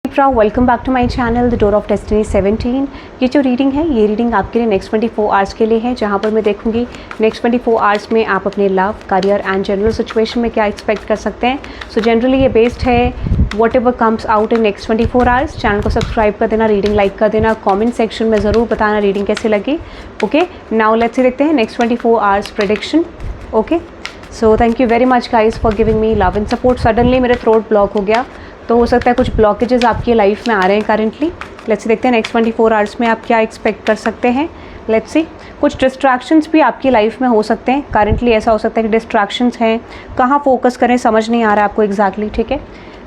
Welcome back to my channel the door of destiny 17। ये जो reading है ये रीडिंग आपके लिए नेक्स्ट 24 आवर्स के लिए है, जहाँ पर मैं देखूंगी नेक्स्ट 24 आवर्स में आप अपने love, career and general situation में क्या एक्सपेक्ट कर सकते हैं। सो जनरली ये बेस्ड है what ever comes out in next 24 hours. Channel को सब्सक्राइब कर देना, रीडिंग लाइक कर देना, कॉमेंट सेक्शन में ज़रूर बताना रीडिंग कैसे लगी। ओके, नाउ लेट्स सी देखते हैं next 24 hours prediction. Okay, so thank you very much guys for giving me love and support. Suddenly मेरा थ्रोट ब्लॉक हो गया, तो हो सकता है कुछ ब्लॉकेजेस आपकी लाइफ में आ रहे हैं करंटली। लेट्स सी देखते हैं नेक्स्ट 24 आवर्स में आप क्या एक्सपेक्ट कर सकते हैं। लेट्स सी, कुछ डिस्ट्रैक्शंस भी आपकी लाइफ में हो सकते हैं करंटली। ऐसा हो सकता है कि डिस्ट्रैक्शंस हैं, कहाँ फोकस करें समझ नहीं आ रहा है आपको एग्जैक्टली। ठीक है,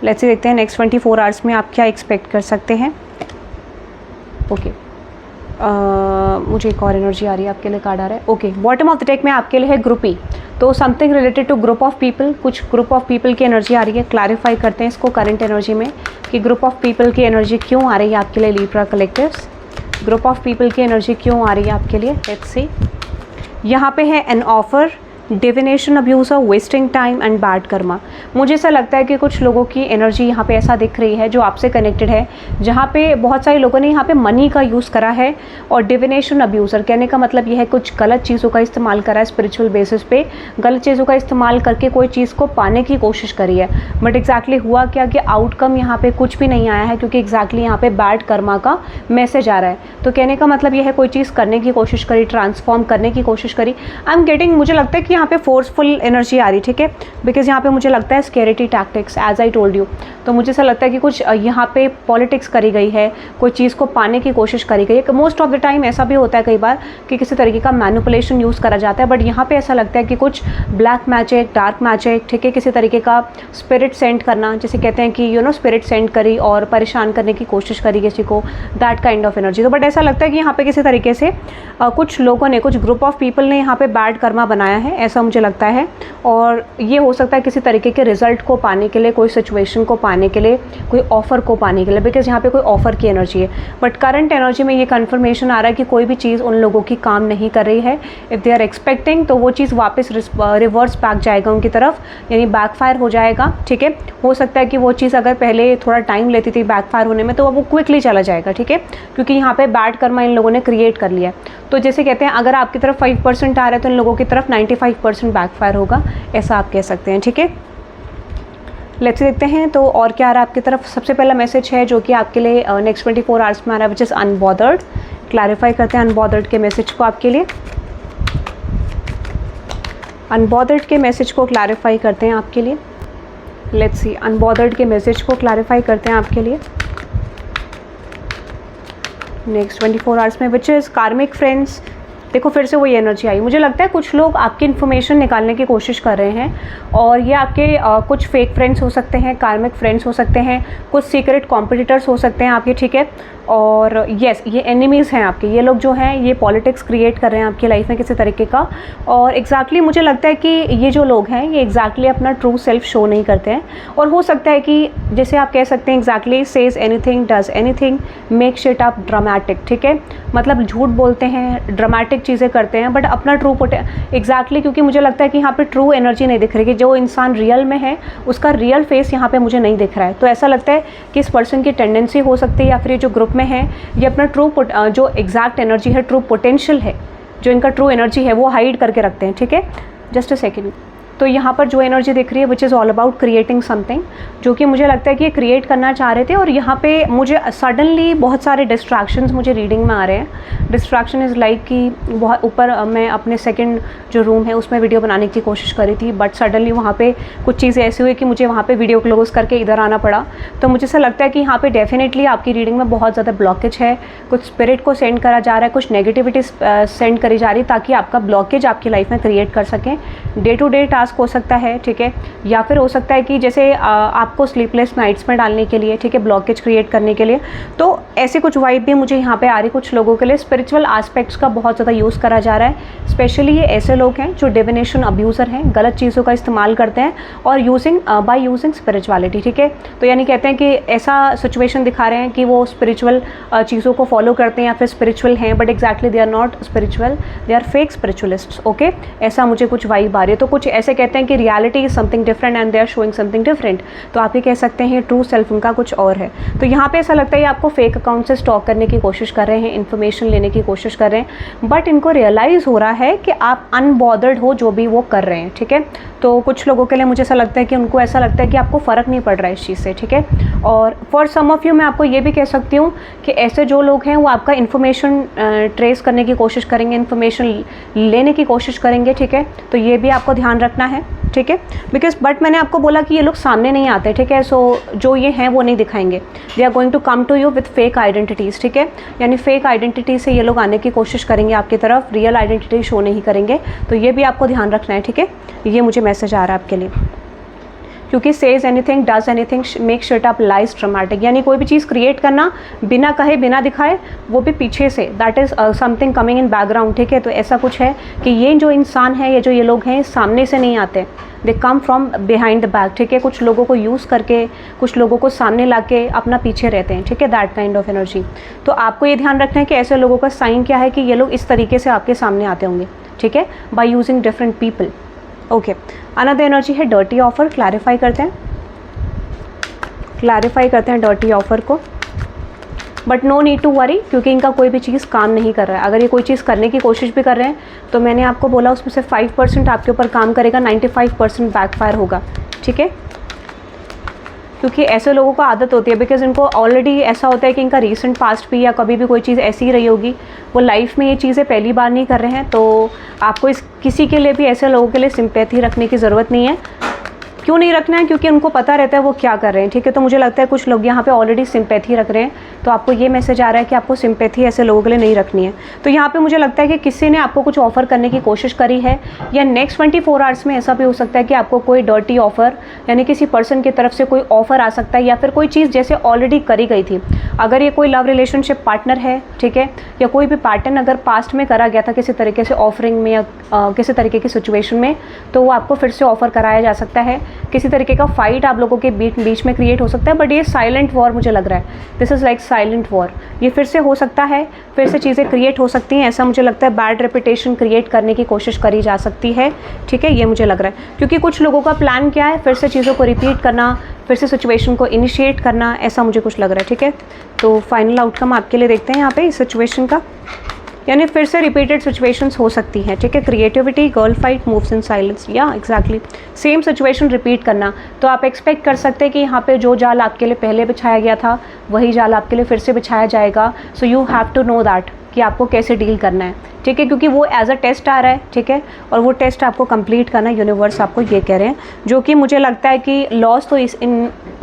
लेट्स सी देखते हैं नेक्स्ट 24 आवर्स में आप क्या एक्सपेक्ट कर सकते हैं। ओके, मुझे एक और एनर्जी आ रही है आपके लिए, कार्ड आ रहा है। Okay, bottom of the deck में आपके लिए है ग्रुप ई, तो something related to group of people. कुछ ग्रुप ऑफ पीपल की एनर्जी आ रही है। क्लैरिफाई करते हैं इसको करंट एनर्जी में कि ग्रुप ऑफ पीपल की एनर्जी क्यों आ रही है आपके लिए Libra collectives. Group of people की एनर्जी क्यों आ रही है आपके लिए, लेट्स सी। यहाँ पे है an offer, divination, abuse of wasting time and bad Karma. मुझे ऐसा लगता है कि कुछ लोगों की एनर्जी यहाँ पे ऐसा दिख रही है जो आपसे कनेक्टेड है, जहाँ पे बहुत सारे लोगों ने यहाँ पे मनी का यूज़ करा है। और डिविनेशन अब्यूज़र कहने का मतलब यह है कुछ गलत चीज़ों का इस्तेमाल करा है, स्पिरिचुअल बेसिस पे गलत चीज़ों का इस्तेमाल करके कोई चीज़ को पाने की कोशिश करी है। बट एग्जैक्टली हुआ क्या कि आउटकम यहाँ पे कुछ भी नहीं आया है, क्योंकि एग्जैक्टली यहाँ पे बैड कर्मा का मैसेज आ रहा है। तो कहने का मतलब यह है कोई चीज़ करने की कोशिश करी, ट्रांसफॉर्म करने की कोशिश करी। आई एम गेटिंग, मुझे लगता है कि यहाँ पे फोर्सफुल एनर्जी आ रही, ठीक है, बिकॉज यहाँ पे मुझे लगता है scarcity tactics, as I told you. तो मुझे ऐसा लगता है कि कुछ यहाँ पे पॉलिटिक्स करी गई है, कोई चीज़ को पाने की कोशिश करी गई है। मोस्ट ऑफ द टाइम ऐसा भी होता है कई बार कि किसी तरीके का मैनिपुलेशन यूज़ करा जाता है, बट यहाँ पे ऐसा लगता है कि कुछ ब्लैक मैजिक, डार्क मैजिक, ठीक है, किसी तरीके का स्पिरिट सेंड करना, जैसे कहते हैं कि स्पिरिट सेंड करी और परेशान करने की कोशिश करी किसी को, दैट काइंड ऑफ एनर्जी। तो बट ऐसा लगता है कि यहाँ पे किसी तरीके से कुछ लोगों ने, कुछ ग्रुप ऑफ पीपल ने यहाँ पे बैड कर्मा बनाया है, ऐसा मुझे लगता है। और ये हो सकता है किसी तरीके के रिजल्ट को पाने के लिए, कोई सिचुएशन को पाने के लिए, कोई ऑफर को पाने के लिए, बिकॉज यहाँ पे कोई ऑफर की एनर्जी है। बट करंट एनर्जी में ये कन्फर्मेशन आ रहा है कि कोई भी चीज़ उन लोगों की काम नहीं कर रही है। इफ़ दे आर एक्सपेक्टिंग, तो वो चीज़ वापस रिवर्स बैक जाएगा उनकी तरफ, यानी बैकफायर हो जाएगा। ठीक है, हो सकता है कि वो चीज़ अगर पहले थोड़ा टाइम लेती थी बैकफायर होने में, तो अब वो क्विकली चला जाएगा। ठीक है, क्योंकि यहाँ पे बैड कर्मा इन लोगों ने क्रिएट कर लिया है। तो जैसे कहते हैं अगर आपकी तरफ 5% आ रहा है तो इन लोगों की तरफ 95% बैकफायर होगा, ऐसा आप कह सकते हैं। ठीक है, लेट्स देखते हैं तो और क्या आ रहा है आपकी तरफ। सबसे पहला मैसेज है जो कि आपके लिए नेक्स्ट 24 आवर्स में आ रहा है, विच इज़ अनबॉदर्ड। क्लैरिफाई करते हैं अनबॉदर्ड के मैसेज को आपके लिए। अनबॉदर्ड के मैसेज को क्लैरिफाई करते हैं आपके लिए। लेट्स सी, अनबॉदर्ड के मैसेज को क्लैरिफाई करते हैं आपके लिए नेक्स्ट 24 आवर्स में, विच इज़ कार्मिक फ्रेंड्स। देखो फिर से वही एनर्जी आई। मुझे लगता है कुछ लोग आपकी इन्फॉर्मेशन निकालने की कोशिश कर रहे हैं, और ये आपके कुछ फेक फ्रेंड्स हो सकते हैं, कार्मिक फ्रेंड्स हो सकते हैं, कुछ सीक्रेट कॉम्पिटिटर्स हो सकते हैं आपके। ठीक है, और येस, ये एनिमीज़ हैं आपके। ये लोग जो हैं ये पॉलिटिक्स क्रिएट कर रहे हैं आपकी लाइफ में किसी तरीके का। और एग्जैक्टली मुझे लगता है कि ये जो लोग हैं ये एग्जैक्टली अपना ट्रू सेल्फ शो नहीं करते हैं। और हो सकता है कि जैसे आप कह सकते हैं exactly says anything, does anything, make shit up dramatic. ठीक है, मतलब झूठ बोलते हैं, ड्रामेटिक चीज़ें करते हैं, बट अपना ट्रू एग्जैक्टली, क्योंकि मुझे लगता है कि यहाँ पे ट्रू एनर्जी नहीं दिख रही, कि जो इंसान रियल में है उसका रियल फेस यहाँ पे मुझे नहीं दिख रहा है। तो ऐसा लगता है कि इस पर्सन की टेंडेंसी हो सकती है, या फिर ये जो ग्रुप में है ये अपना ट्रू जो एग्जैक्ट एनर्जी है, ट्रू पोटेंशियल है, जो इनका ट्रू एनर्जी है वो हाइड करके रखते हैं। ठीक है, जस्ट अ सेकेंड। तो यहाँ पर जो एनर्जी दिख रही है which is all about creating something, जो कि मुझे लगता है कि ये क्रिएट करना चाह रहे थे। और यहाँ पे मुझे सडनली बहुत सारे डिस्ट्रैक्शंस मुझे रीडिंग में आ रहे हैं। डिस्ट्रैक्शन इज़ लाइक कि बहुत ऊपर मैं अपने सेकंड जो रूम है उसमें वीडियो बनाने की कोशिश करी थी, बट सडनली वहाँ पे कुछ चीज़ें ऐसी हुई कि मुझे वहाँ पे वीडियो क्लोज करके इधर आना पड़ा। तो मुझे ऐसा लगता है कि यहाँ पे डेफिनेटली आपकी रीडिंग में बहुत ज़्यादा ब्लॉकेज है, कुछ स्पिरिट को सेंड करा जा रहा है, कुछ नेगेटिविटी सेंड करी जा रही है, ताकि आपका ब्लॉकेज आपकी लाइफ में क्रिएट कर सकें। डे टू डे टास्क हो सकता है, ठीक है, या फिर हो सकता है कि जैसे आपको स्लीपलेस नाइट्स में डालने के लिए, ठीक है, ब्लॉकेज क्रिएट करने के लिए। तो ऐसे कुछ वाइब भी मुझे यहाँ पे आ रही कुछ लोगों के लिए। स्पिरिचुअल एस्पेक्ट्स का बहुत ज़्यादा यूज़ करा जा रहा है। स्पेशली ये ऐसे लोग हैं जो डिविनेशन अब्यूज़र हैं, गलत चीज़ों का इस्तेमाल करते हैं और बाय यूजिंग स्पिरिचुअलिटी, ठीक है। तो यानी कहते हैं कि ऐसा सिचुएशन दिखा रहे हैं कि वो स्पिरिचुअल चीज़ों को फॉलो करते हैं या फिर स्पिरिचुअल हैं, but exactly they are not spiritual, they are fake spiritualists, okay. ऐसा मुझे कुछ वाइब आ रही है। तो कुछ ऐसे कहते हैं कि reality is something different and they are showing something different. तो आप ये कह सकते हैं ट्रू सेल्फ उनका कुछ और है। तो यहाँ पे ऐसा लगता है आपको फेक अकाउंट से स्टॉक करने की कोशिश कर रहे हैं, इन्फॉर्मेशन लेने की कोशिश कर रहे हैं, बट इनको रियलाइज़ हो रहा है कि आप अनबॉदर्ड हो जो भी वो कर रहे हैं, ठीक है। तो कुछ लोगों के लिए मुझे ऐसा लगता है कि उनको ऐसा लगता है कि आपको फ़र्क नहीं पड़ रहा है इस चीज़ से, ठीक है। और फॉर सम ऑफ़ यू मैं आपको ये भी कह सकती हूँ कि ऐसे जो लोग हैं वो आपका इन्फॉर्मेशन ट्रेस करने की कोशिश करेंगे, इन्फॉर्मेशन लेने की कोशिश करेंगे, ठीक है। तो ये भी आपको ध्यान रखना है, ठीक है। बिकॉज बट मैंने आपको बोला कि ये लोग सामने नहीं आते, ठीक है। सो जो ये हैं वो नहीं दिखाएंगे, they are going to come to you with fake identities, ठीक है। यानी फेक आइडेंटिटी से ये लोग आने की कोशिश करेंगे आपकी तरफ, रियल आइडेंटिटी शो नहीं करेंगे। तो ये भी आपको ध्यान रखना है, ठीक है। ये मुझे मैसेज आ रहा है आपके लिए, क्योंकि says anything does anything make shit up lies dramatic, यानी कोई भी चीज़ क्रिएट करना बिना कहे बिना दिखाए, वो भी पीछे से, that is something coming in background, ठीक है। तो ऐसा कुछ है कि ये जो इंसान है, ये जो ये लोग हैं, सामने से नहीं आते, they come from behind the back, ठीक है। कुछ लोगों को यूज़ करके, कुछ लोगों को सामने ला के अपना पीछे रहते हैं, ठीक है, दैट काइंड ऑफ एनर्जी। तो आपको ये ध्यान रखना है कि ऐसे लोगों का साइन क्या है कि ये लोग इस तरीके से आपके सामने आते होंगे, ठीक है, by using different people, okay. Another energy है डर्टी ऑफर, क्लैरिफाई करते हैं डर्टी ऑफर को, but no need to worry, क्योंकि इनका कोई भी चीज़ काम नहीं कर रहा है। अगर ये कोई चीज़ करने की कोशिश भी कर रहे हैं तो मैंने आपको बोला उसमें से 5% आपके ऊपर काम करेगा, 95% बैकफायर होगा, ठीक है। क्योंकि ऐसे लोगों को आदत होती है, बिकॉज इनको ऑलरेडी ऐसा होता है कि इनका रीसेंट पास्ट भी या कभी भी कोई चीज़ ऐसी ही रही होगी, वो लाइफ में ये चीज़ें पहली बार नहीं कर रहे हैं। तो आपको किसी के लिए भी ऐसे लोगों के लिए सिंपैथी रखने की ज़रूरत नहीं है। क्यों नहीं रखना है? क्योंकि उनको पता रहता है वो क्या कर रहे हैं, ठीक है। तो मुझे लगता है कुछ लोग यहाँ पे ऑलरेडी सिंपैथी रख रहे हैं, तो आपको ये मैसेज आ रहा है कि आपको सिंपैथी ऐसे लोगों के लिए नहीं रखनी है। तो यहाँ पे मुझे लगता है कि किसी ने आपको कुछ ऑफ़र करने की कोशिश करी है, या नेक्स्ट 24 आवर्स में ऐसा भी हो सकता है कि आपको कोई डर्टी ऑफ़र, यानी किसी पर्सन की तरफ से कोई ऑफ़र आ सकता है, या फिर कोई चीज़ जैसे ऑलरेडी करी गई थी। अगर ये कोई लव रिलेशनशिप पार्टनर है, ठीक है, या कोई भी पैटर्न अगर पास्ट में करा गया था किसी तरीके से ऑफरिंग में या किसी तरीके की सिचुएशन में, तो वो आपको फिर से ऑफ़र कराया जा सकता है। किसी तरीके का फाइट आप लोगों के बीच में क्रिएट हो सकता है, बट ये साइलेंट वॉर मुझे लग रहा है, this is like silent war. ये फिर से हो सकता है, फिर से चीज़ें क्रिएट हो सकती हैं, ऐसा मुझे लगता है। बैड रेपुटेशन क्रिएट करने की कोशिश करी जा सकती है, ठीक है, ये मुझे लग रहा है। क्योंकि कुछ लोगों का प्लान क्या है, फिर से चीज़ों को रिपीट करना, फिर से सिचुएशन को इनिशिएट करना, ऐसा मुझे कुछ लग रहा है, ठीक है। तो फाइनल आउटकम आपके लिए देखते हैं यहाँ पे इस सिचुएशन का, यानी फिर से रिपीटेड सिचुएशंस हो सकती हैं, ठीक है। Creativity, girl fight, moves in silence, या एग्जैक्टली सेम सिचुएशन रिपीट करना। तो आप एक्सपेक्ट कर सकते हैं कि यहाँ पे जो जाल आपके लिए पहले बिछाया गया था, वही जाल आपके लिए फिर से बिछाया जाएगा। So you have to know that कि आपको कैसे डील करना है, ठीक है, क्योंकि वो एज अ टेस्ट आ रहा है, ठीक है, और वो टेस्ट आपको कंप्लीट करना, यूनिवर्स आपको ये कह रहे हैं। जो कि मुझे लगता है कि लॉस तो इस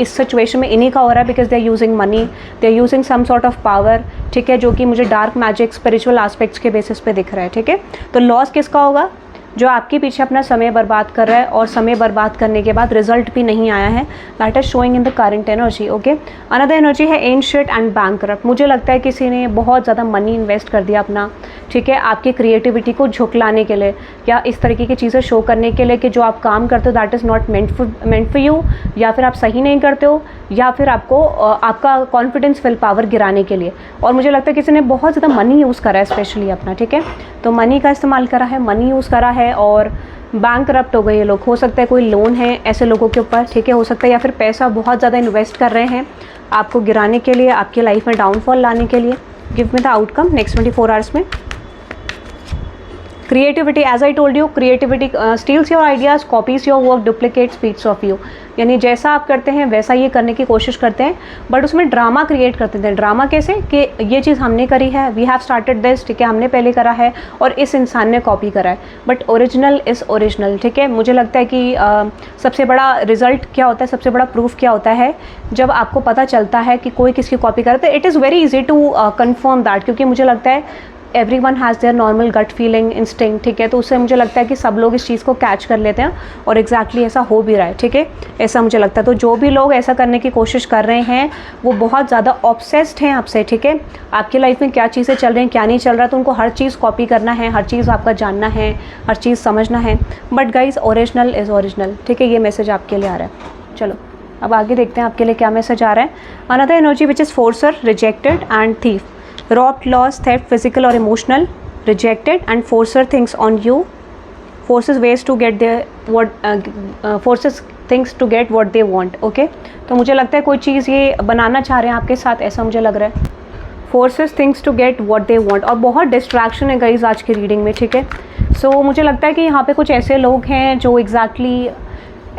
सिचुएशन में इन्हीं का हो रहा है, because they are using money, they are using some sort of power, ठीक है, जो कि मुझे डार्क मैजिक, स्पिरिचुअल एस्पेक्ट्स के बेसिस पे दिख रहा है, ठीक है। तो लॉस किसका होगा? जो आपके पीछे अपना समय बर्बाद कर रहा है, और समय बर्बाद करने के बाद रिजल्ट भी नहीं आया है, that is showing in the current energy, okay. Another energy है एंशिएंट एंड बैंकरप्ट। मुझे लगता है किसी ने बहुत ज़्यादा मनी इन्वेस्ट कर दिया अपना, ठीक है, आपकी क्रिएटिविटी को झुकलाने के लिए, या इस तरीके की चीज़ें शो करने के लिए कि जो आप काम करते हो that is not meant for you, या फिर आप सही नहीं करते हो, या फिर आपको आपका कॉन्फिडेंस, विल पावर गिराने के लिए। और मुझे लगता है किसी ने बहुत ज़्यादा मनी यूज़ करा है स्पेशली अपना, ठीक है। तो मनी का इस्तेमाल करा है, मनी यूज़ करा है, और बैंक करप्ट हो गए ये लोग। हो सकता है कोई लोन है ऐसे लोगों के ऊपर, ठीक है, हो सकता है, या फिर पैसा बहुत ज़्यादा इन्वेस्ट कर रहे हैं आपको गिराने के लिए, आपकी लाइफ में डाउनफॉल लाने के लिए। Give me the outcome next 24 hours में। Creativity, as I told you, creativity steals your ideas, copies your work, duplicates beats of you. यानी जैसा आप करते हैं वैसा ये करने की कोशिश करते हैं, बट उसमें ड्रामा क्रिएट करते हैं। ड्रामा कैसे कि ये चीज़ हमने करी है, वी हैव स्टार्टेड दिस, ठीक है, हमने पहले करा है और इस इंसान ने कॉपी करा है, बट ओरिजिनल इज़ ओरिजिनल, ठीक है। मुझे लगता है कि सबसे बड़ा रिजल्ट क्या होता है, सबसे बड़ा प्रूफ क्या होता है, जब आपको पता चलता है कि कोई किसकी कॉपी करता है। It is very easy to confirm that, क्योंकि मुझे लगता है everyone has their normal gut feeling instinct, ठीक है। तो उससे मुझे लगता है कि सब लोग इस चीज़ को कैच कर लेते हैं और एग्जैक्टली ऐसा हो भी रहा है, ठीक है, ऐसा मुझे लगता है। तो जो भी लोग ऐसा करने की कोशिश कर रहे हैं वो बहुत ज़्यादा ऑब्सेस्ड हैं आपसे, ठीक है। आपकी लाइफ में क्या चीज़ें चल रही हैं, क्या नहीं चल रहा, तो उनको हर चीज़ कॉपी करना है, हर चीज़ आपका जानना है, हर चीज़ समझना है। But guys, original is original, ठीक है। ये मैसेज आपके लिए आ रहा है। चलो अब आगे देखते हैं आपके लिए क्या मैसेज आ रहा है। Another energy which is forcer, rejected and thief, robbed, lost, theft, physical or emotional, rejected, and forcer things on you, forces ways to get their forces things to get what they want, okay। तो मुझे लगता है कोई चीज़ ये बनाना चाह रहे हैं आपके साथ, ऐसा मुझे लग रहा है। forces things to get what they want, और बहुत डिस्ट्रैक्शन है गाइज आज की रीडिंग में, ठीक है। सो मुझे लगता है कि यहाँ पे कुछ ऐसे लोग हैं जो एग्जैक्टली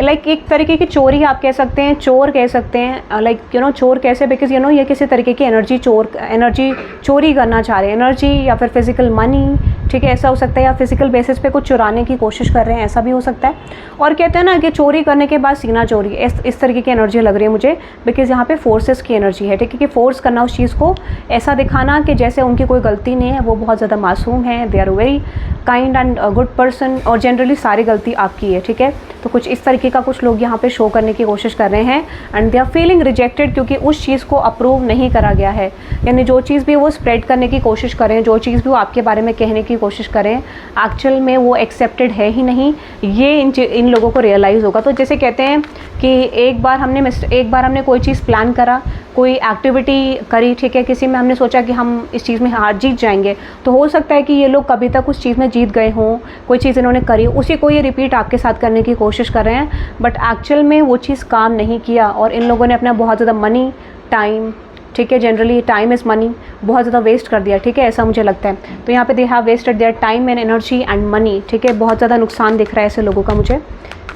लाइक एक तरीके की चोरी आप कह सकते हैं, चोर कह सकते हैं, लाइक यू नो चोर कैसे, बिकॉज यू नो ये किसी तरीके की एनर्जी चोरी करना चाह रहे हैं, एनर्जी या फिर फिजिकल मनी, ठीक है, ऐसा हो सकता है, या फिजिकल बेसिस पे कुछ चुराने की कोशिश कर रहे हैं, ऐसा भी हो सकता है। और कहते हैं ना कि चोरी करने के बाद सीना चोरी, इस तरीके की एनर्जी लग रही है मुझे, बिकॉज यहाँ पे फोर्सेस की एनर्जी है, ठीक है, कि फोर्स करना उस चीज़ को, ऐसा दिखाना कि जैसे उनकी कोई गलती नहीं है, वो बहुत ज़्यादा मासूम है, they are very kind and good person, और जनरली सारी गलती आपकी है, ठीक है। तो कुछ इस तरीके का कुछ लोग यहाँ पे शो करने की कोशिश कर रहे हैं and they are feeling rejected, क्योंकि उस चीज़ को अप्रूव नहीं करा गया है। यानी जो चीज़ भी वो स्प्रेड करने की कोशिश करें, जो चीज़ भी वो आपके बारे में कहने की कोशिश करें, एक्चुअल में वो एक्सेप्टेड है ही नहीं, ये इन लोगों को रियलाइज़ होगा। तो जैसे कहते हैं कि एक बार हमने कोई चीज़ प्लान करा, कोई एक्टिविटी करी, ठीक है, किसी में हमने सोचा कि हम इस चीज़ में हार जीत जाएंगे, तो हो सकता है कि ये लोग कभी तक उस चीज़ में जीत गए हों, कोई चीज़ इन्होंने करी, उसी को ये रिपीट आपके साथ करने की कोशिश कर रहे हैं, बट एक्चुअल में वो चीज़ काम नहीं किया, और इन लोगों ने अपना बहुत ज़्यादा मनी, टाइम, ठीक है, जनरली टाइम इज़ मनी, बहुत ज़्यादा वेस्ट कर दिया, ठीक है, ऐसा मुझे लगता है। तो यहाँ पे they have wasted their time and energy and money, ठीक है, बहुत ज़्यादा नुकसान दिख रहा है ऐसे लोगों का मुझे,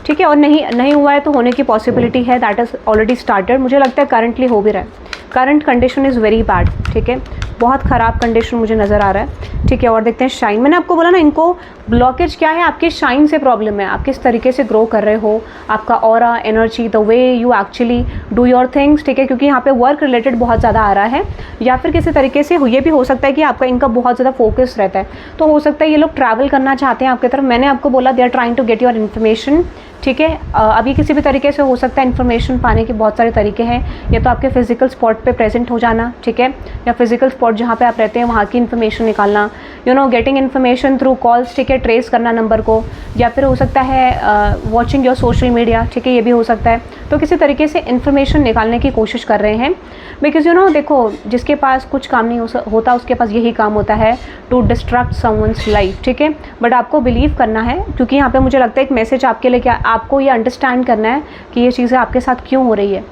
ठीक है। और नहीं हुआ है तो होने की पॉसिबिलिटी है, दैट इज़ ऑलरेडी स्टार्टेड, मुझे लगता है करंटली हो भी रहा है। Current condition is very bad, ठीक है, बहुत ख़राब कंडीशन मुझे नज़र आ रहा है, ठीक है। और देखते हैं शाइन, मैंने आपको बोला ना, इनको ब्लॉकेज क्या है, आपके शाइन से प्रॉब्लम है, आप किस तरीके से ग्रो कर रहे हो, आपका aura, energy, the way you actually do your things, ठीक है, क्योंकि यहाँ पे वर्क रिलेटेड बहुत ज़्यादा आ रहा है, या फिर किसी तरीके से ये भी हो सकता है कि आपका इनका बहुत ज़्यादा फोकस रहता है, तो हो सकता है ये लोग ट्रैवल करना चाहते हैं आपकी तरफ। मैंने आपको बोला they are trying to get your information, ठीक है। अभी किसी भी तरीके से हो सकता है, इन्फॉर्मेशन पाने के बहुत सारे तरीके हैं, या तो आपके फिजिकल स्पॉट पे प्रेजेंट हो जाना, ठीक है, या फिजिकल स्पॉट जहाँ पे आप रहते हैं वहाँ की इन्फॉर्मेशन निकालना, you know getting information through calls, ठीक है, ट्रेस करना नंबर को, या फिर हो सकता है वॉचिंग योर सोशल मीडिया, ठीक है, ये भी हो सकता है। तो किसी तरीके से इन्फॉर्मेशन निकालने की कोशिश कर रहे हैं, बिकॉज यू नो देखो, जिसके पास कुछ काम नहीं होता उसके पास यही काम होता है, टू डिस्ट्रैक्ट समवन्स लाइफ, ठीक है। बट आपको बिलीव करना है, क्योंकि यहाँ पे मुझे लगता है एक मैसेज आपके लिए, क्या आपको ये अंडरस्टैंड करना है कि ये चीज़ें आपके साथ क्यों हो रही है,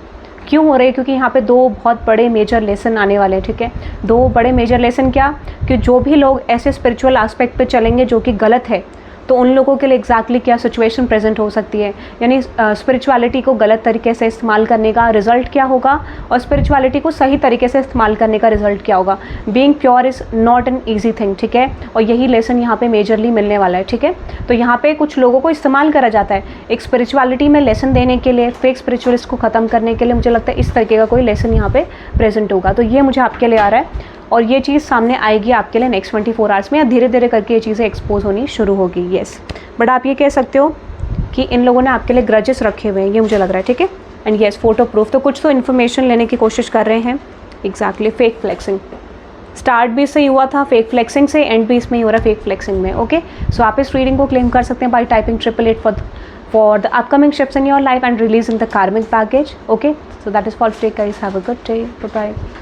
क्योंकि यहाँ पे दो बहुत बड़े मेजर लेसन आने वाले हैं, ठीक है। दो बड़े मेजर लेसन क्या, कि जो भी लोग ऐसे स्पिरिचुअल एस्पेक्ट पे चलेंगे जो कि गलत है, तो उन लोगों के लिए एग्जैक्टली क्या सिचुएशन प्रेजेंट हो सकती है, यानी स्पिरिचुअलिटी को गलत तरीके से इस्तेमाल करने का रिजल्ट क्या होगा, और स्पिरिचुअलिटी को सही तरीके से इस्तेमाल करने का रिजल्ट क्या होगा। Being pure is not an easy thing, ठीक है, और यही लेसन यहाँ पे मेजरली मिलने वाला है, ठीक है। तो यहाँ पे कुछ लोगों को इस्तेमाल करा जाता है एक स्पिरिचुअलिटी में लेसन देने के लिए, फेक स्पिरिचुअलिस्ट को ख़त्म करने के लिए, मुझे लगता है इस तरीके का कोई लेसन यहाँ पे प्रेजेंट होगा। तो ये मुझे आपके लिए आ रहा है, और ये चीज़ सामने आएगी आपके लिए नेक्स्ट 24 आवर्स में, या धीरे धीरे करके ये चीज़ें एक्सपोज होनी शुरू होगी, येस। बट आप ये कह सकते हो कि इन लोगों ने आपके लिए ग्रजेस रखे हुए हैं, ये मुझे लग रहा है, ठीक है। एंड येस, फोटो प्रूफ, तो कुछ तो इन्फॉर्मेशन लेने की कोशिश कर रहे हैं, एग्जैक्टली फेक फ्लेक्सिंग। स्टार्ट भी इससे हुआ था फेक फ्लेक्सिंग से, एंड भी इसमें ही हो रहा है फेक फ्लेक्सिंग में, ओके। सो आप इस रीडिंग को क्लेम कर सकते हैं by typing 888 for the upcoming steps in your life and releasing the karmic baggage, okay। So that is for today guys, have a good day, bye bye।